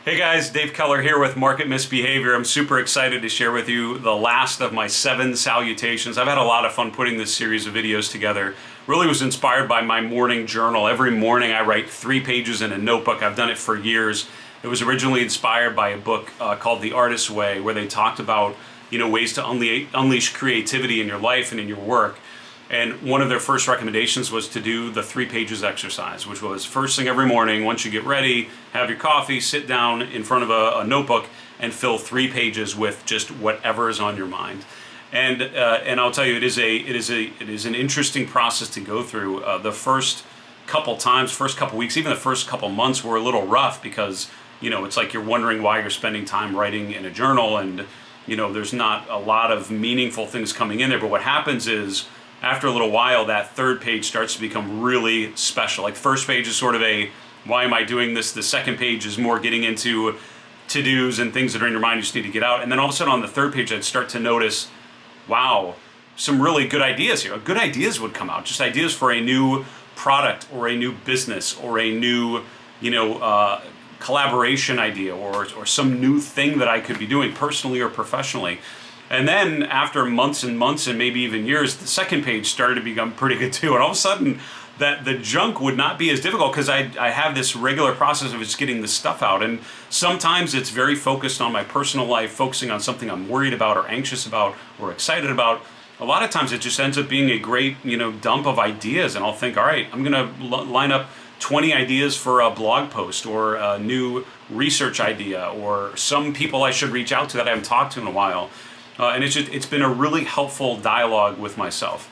Hey guys, Dave Keller here with Market Misbehavior. I'm super excited to share with you the last of my 7 salutations. I've had a lot of fun putting this series of videos together. Really was inspired by my morning journal. Every morning I write 3 pages in a notebook. I've done it for years. It was originally inspired by a book called The Artist's Way, where they talked about ways to unleash creativity in your life and in your work. And one of their first recommendations was to do the 3 pages exercise, which was first thing every morning, once you get ready, have your coffee, sit down in front of a notebook and fill 3 pages with just whatever is on your mind. And I'll tell you, it is an interesting process to go through. The first couple times, first couple weeks, even the first couple months were a little rough because it's like you're wondering why you're spending time writing in a journal, and there's not a lot of meaningful things coming in there. But what happens is, after a little while, that 3rd page starts to become really special. Like, first page is sort of a, why am I doing this? The 2nd page is more getting into to-dos and things that are in your mind you just need to get out. And then all of a sudden on the 3rd page, I'd start to notice, wow, some really good ideas here. Good ideas would come out, just ideas for a new product or a new business or a new, collaboration idea or some new thing that I could be doing personally or professionally. And then after months and months and maybe even years, the 2nd page started to become pretty good too. And all of a sudden, that the junk would not be as difficult because I have this regular process of just getting this stuff out. And sometimes it's very focused on my personal life, focusing on something I'm worried about or anxious about or excited about. A lot of times it just ends up being a great, dump of ideas. And I'll think, all right, I'm going to line up 20 ideas for a blog post or a new research idea or some people I should reach out to that I haven't talked to in a while. And it's been a really helpful dialogue with myself.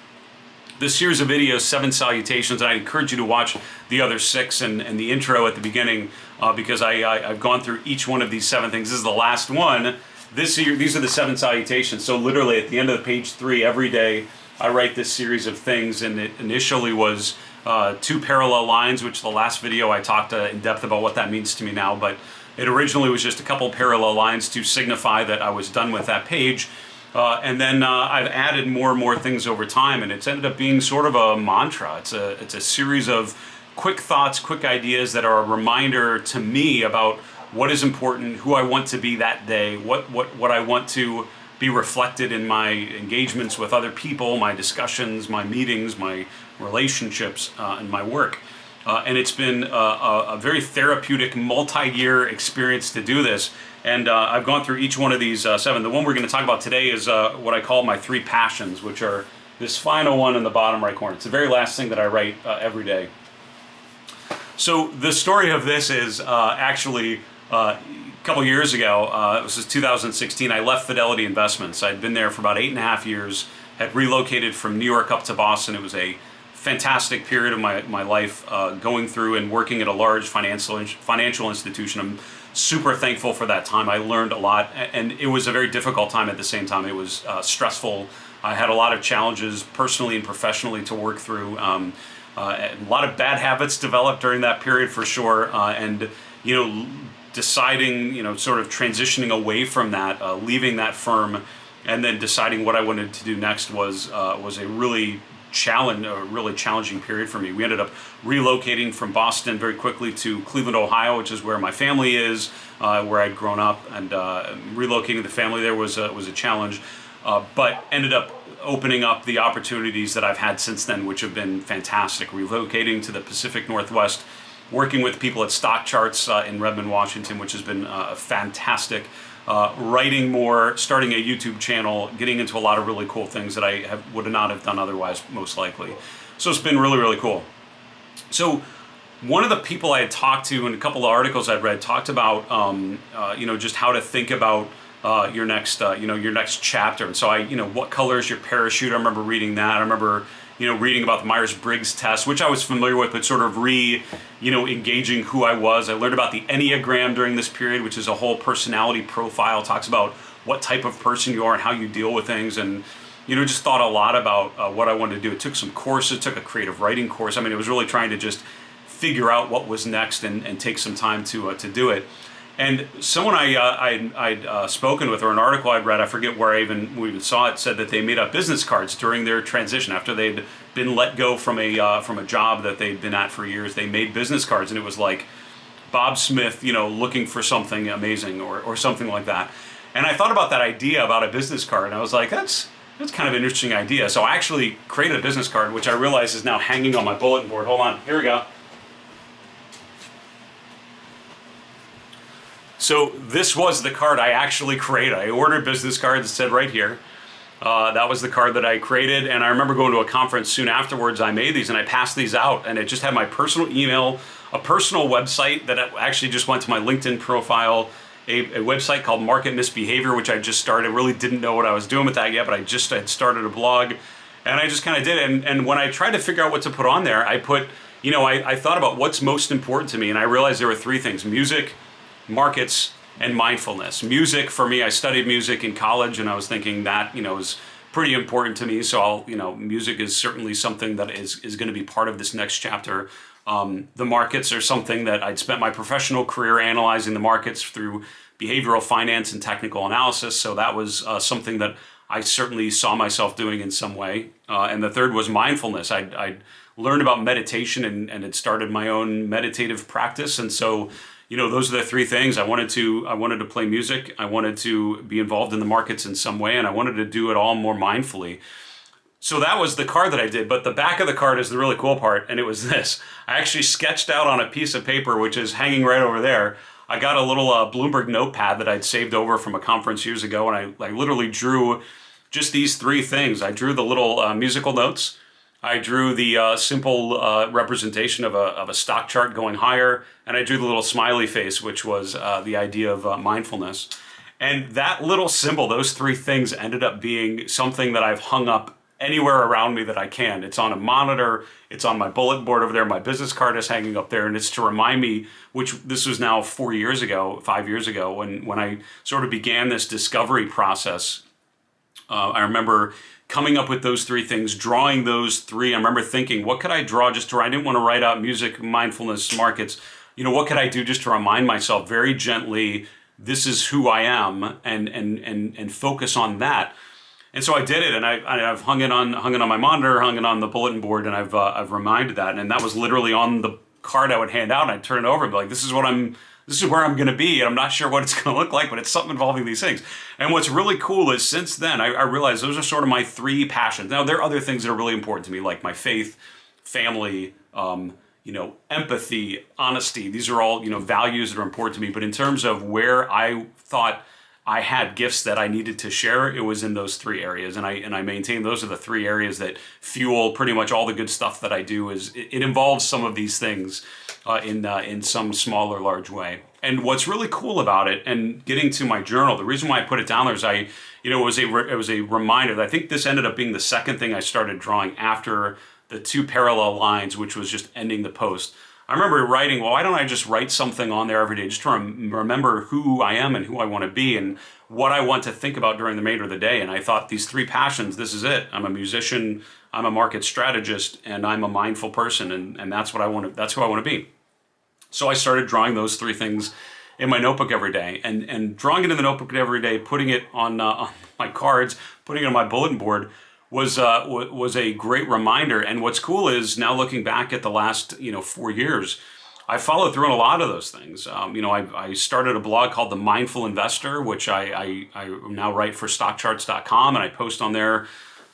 This series of videos, 7 salutations, and I encourage you to watch the other 6 and the intro at the beginning because I've gone through each one of these 7 things. This is the last one. These are the 7 salutations. So literally at the end of page 3 every day, I write this series of things, and it initially was 2 parallel lines, which the last video I talked in depth about what that means to me now, but it originally was just a couple parallel lines to signify that I was done with that page. And then I've added more and more things over time, and it's ended up being sort of a mantra. It's a series of quick thoughts, quick ideas that are a reminder to me about what is important, who I want to be that day, what I want to be reflected in my engagements with other people, my discussions, my meetings, my relationships, and my work. And it's been a very therapeutic, multi-year experience to do this. And I've gone through each one of these 7. The one we're going to talk about today is what I call my 3 passions, which are this final one in the bottom right corner. It's the very last thing that I write every day. So the story of this is actually a couple years ago. This is 2016. I left Fidelity Investments. I'd been there for about 8.5 years, had relocated from New York up to Boston. It was a fantastic period of my life going through and working at a large financial institution. I'm super thankful for that time. I learned a lot, and it was a very difficult time at the same time. It was stressful. I had a lot of challenges personally and professionally to work through. A lot of bad habits developed during that period for sure, and deciding, sort of transitioning away from that, leaving that firm, and then deciding what I wanted to do next was a really challenging period for me. We ended up relocating from Boston very quickly to Cleveland, Ohio, which is where my family is, where I'd grown up, and relocating the family there was a challenge, but ended up opening up the opportunities that I've had since then, which have been fantastic. Relocating to the Pacific Northwest, working with people at Stock Charts in Redmond, Washington, which has been fantastic. Writing more, starting a YouTube channel, getting into a lot of really cool things that I would not have done otherwise, most likely. So it's been really, really cool. So one of the people I had talked to and a couple of articles I'd read talked about, just how to think about your next chapter. And so what color is your parachute? I remember reading that. I remember reading about the Myers-Briggs test, which I was familiar with, but sort of engaging who I was. I learned about the Enneagram during this period, which is a whole personality profile, talks about what type of person you are and how you deal with things, and just thought a lot about what I wanted to do. It took some courses, took a creative writing course. I mean, it was really trying to just figure out what was next and take some time to do it. And someone I'd spoken with, or an article I'd read, I forget where we even saw it, said that they made up business cards during their transition after they'd been let go from a job that they'd been at for years. They made business cards, and it was like Bob Smith, looking for something amazing or something like that. And I thought about that idea about a business card, and I was like, that's kind of an interesting idea. So I actually created a business card, which I realize is now hanging on my bulletin board. Hold on, here we go. So this was the card I actually created. I ordered business cards, it said right here. That was the card that I created, and I remember going to a conference soon afterwards. I made these and I passed these out, and it just had my personal email, a personal website that actually just went to my LinkedIn profile, a website called Market Misbehavior, which I just started. Really didn't know what I was doing with that yet, but I just had started a blog, and I just kind of did it. And when I tried to figure out what to put on there, I put, I thought about what's most important to me, and I realized there were three things: music, markets, and mindfulness. Music, for me, I studied music in college, and I was thinking that, is pretty important to me. So music is certainly something that is going to be part of this next chapter. The markets are something that I'd spent my professional career analyzing the markets through behavioral finance and technical analysis. So that was something that I certainly saw myself doing in some way. And the third was mindfulness. I'd learned about meditation and had started my own meditative practice. And so those are the three things. I wanted to play music, I wanted to be involved in the markets in some way, and I wanted to do it all more mindfully. So that was the card that I did, but the back of the card is the really cool part, and it was this. I actually sketched out on a piece of paper, which is hanging right over there. I got a little Bloomberg notepad that I'd saved over from a conference years ago, and I literally drew just these three things. I drew the little musical notes. I drew the simple representation of a stock chart going higher, and I drew the little smiley face, which was the idea of mindfulness. And that little symbol, those three things, ended up being something that I've hung up anywhere around me that I can. It's on a monitor, it's on my bulletin board over there, my business card is hanging up there, and it's to remind me, which this was now 5 years ago, when I sort of began this discovery process. I remember coming up with those three things, drawing those three. I remember thinking, what could I draw I didn't want to write out music, mindfulness, markets. What could I do just to remind myself very gently, this is who I am, and focus on that. And so I did it, and I've hung it on my monitor, hung it on the bulletin board, and I've reminded that. And that was literally on the card I would hand out, and I'd turn it over and be like, this is where I'm going to be, and I'm not sure what it's going to look like, but it's something involving these things. And what's really cool is since then, I realized those are sort of my three passions. Now, there are other things that are really important to me, like my faith, family, empathy, honesty. These are all, values that are important to me. But in terms of where I thought I had gifts that I needed to share, it was in those three areas. And I maintain those are the three areas that fuel pretty much all the good stuff that I do. It involves some of these things in some small or large way. And what's really cool about it, and getting to my journal, the reason why I put it down there is it was a reminder that I think this ended up being the second thing I started drawing after the two parallel lines, which was just ending the post. I remember writing, well, why don't I just write something on there every day just to remember who I am and who I want to be and what I want to think about during the remainder of the day. And I thought, these three passions, this is it. I'm a musician, I'm a market strategist, and I'm a mindful person, and that's what I want to, that's who I want to be. So I started drawing those three things in my notebook every day, and drawing it in the notebook every day, putting it on my cards, putting it on my bulletin board was a great reminder. And what's cool is now looking back at the last 4 years, I followed through on a lot of those things. I started a blog called The Mindful Investor, which I now write for stockcharts.com, and I post on there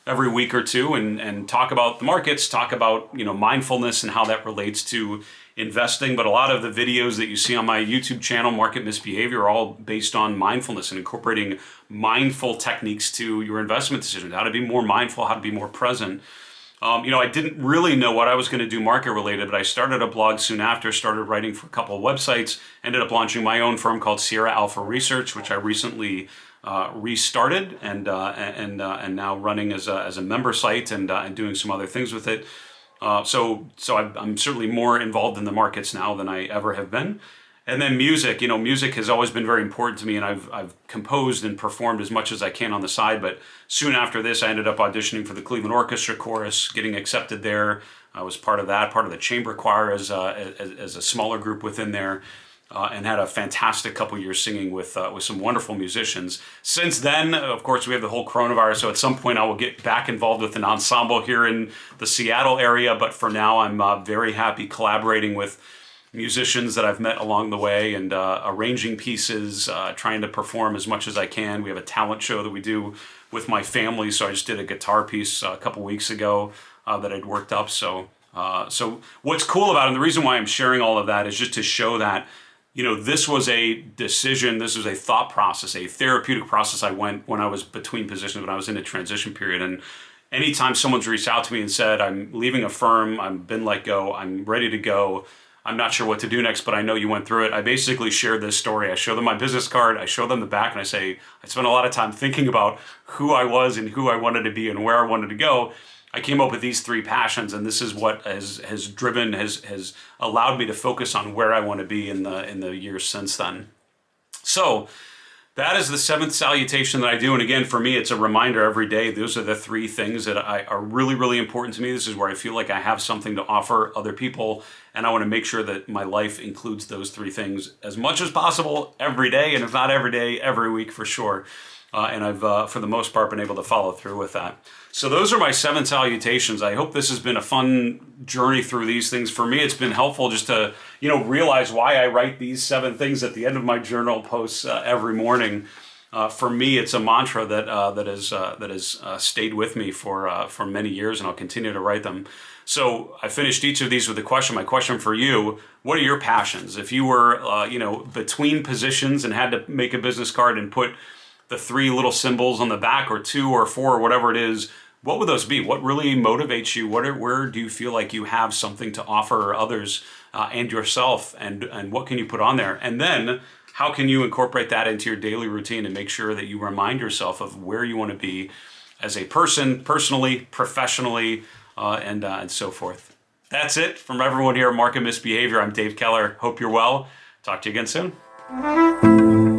every week or two and talk about the markets, talk about mindfulness and how that relates to investing. But a lot of the videos that you see on my YouTube channel, Market Misbehavior, are all based on mindfulness and incorporating mindful techniques to your investment decisions, how to be more mindful, how to be more present. I didn't really know what I was going to do market related, but I started a blog soon after, started writing for a couple of websites, ended up launching my own firm called Sierra Alpha Research, which I recently restarted and now running as a member site and doing some other things with it. So I'm certainly more involved in the markets now than I ever have been. And then music, music has always been very important to me, and I've composed and performed as much as I can on the side. But soon after this, I ended up auditioning for the Cleveland Orchestra chorus, getting accepted there. I was part of that, part of the chamber choir as a smaller group within there, and had a fantastic couple years singing with some wonderful musicians. Since then, of course, we have the whole coronavirus, so at some point I will get back involved with an ensemble here in the Seattle area. But for now, I'm very happy collaborating with musicians that I've met along the way, and arranging pieces, trying to perform as much as I can. We have a talent show that we do with my family, so I just did a guitar piece a couple weeks ago that I'd worked up. So what's cool about it, and the reason why I'm sharing all of that, is just to show that, this was a decision, this was a thought process, a therapeutic process I went when I was between positions, when I was in a transition period. And anytime someone's reached out to me and said, I'm leaving a firm, I've been let go, I'm ready to go, I'm not sure what to do next, but I know you went through it, I basically share this story. I show them my business card, I show them the back, and I say, I spent a lot of time thinking about who I was and who I wanted to be and where I wanted to go. I came up with these 3 passions, and this is what has driven, has allowed me to focus on where I want to be in the years since then. So that is the 7th salutation that I do. And again, for me, it's a reminder every day. Those are the 3 things that are really, really important to me. This is where I feel like I have something to offer other people. And I want to make sure that my life includes those 3 things as much as possible every day. And if not every day, every week for sure. And I've, for the most part, been able to follow through with that. So those are my 7 salutations. I hope this has been a fun journey through these things. For me, it's been helpful just to, realize why I write these 7 things at the end of my journal posts every morning. For me, it's a mantra that has stayed with me for many years, and I'll continue to write them. So I finished each of these with a question. My question for you: what are your passions? If you were, between positions and had to make a business card and put the 3 little symbols on the back, or 2 or 4 or whatever it is, what would those be? What really motivates you? Where do you feel like you have something to offer others and yourself? And what can you put on there? And then how can you incorporate that into your daily routine and make sure that you remind yourself of where you want to be as a person, personally, professionally, and so forth. That's it from everyone here at Misbehavior. I'm Dave Keller. Hope you're well. Talk to you again soon.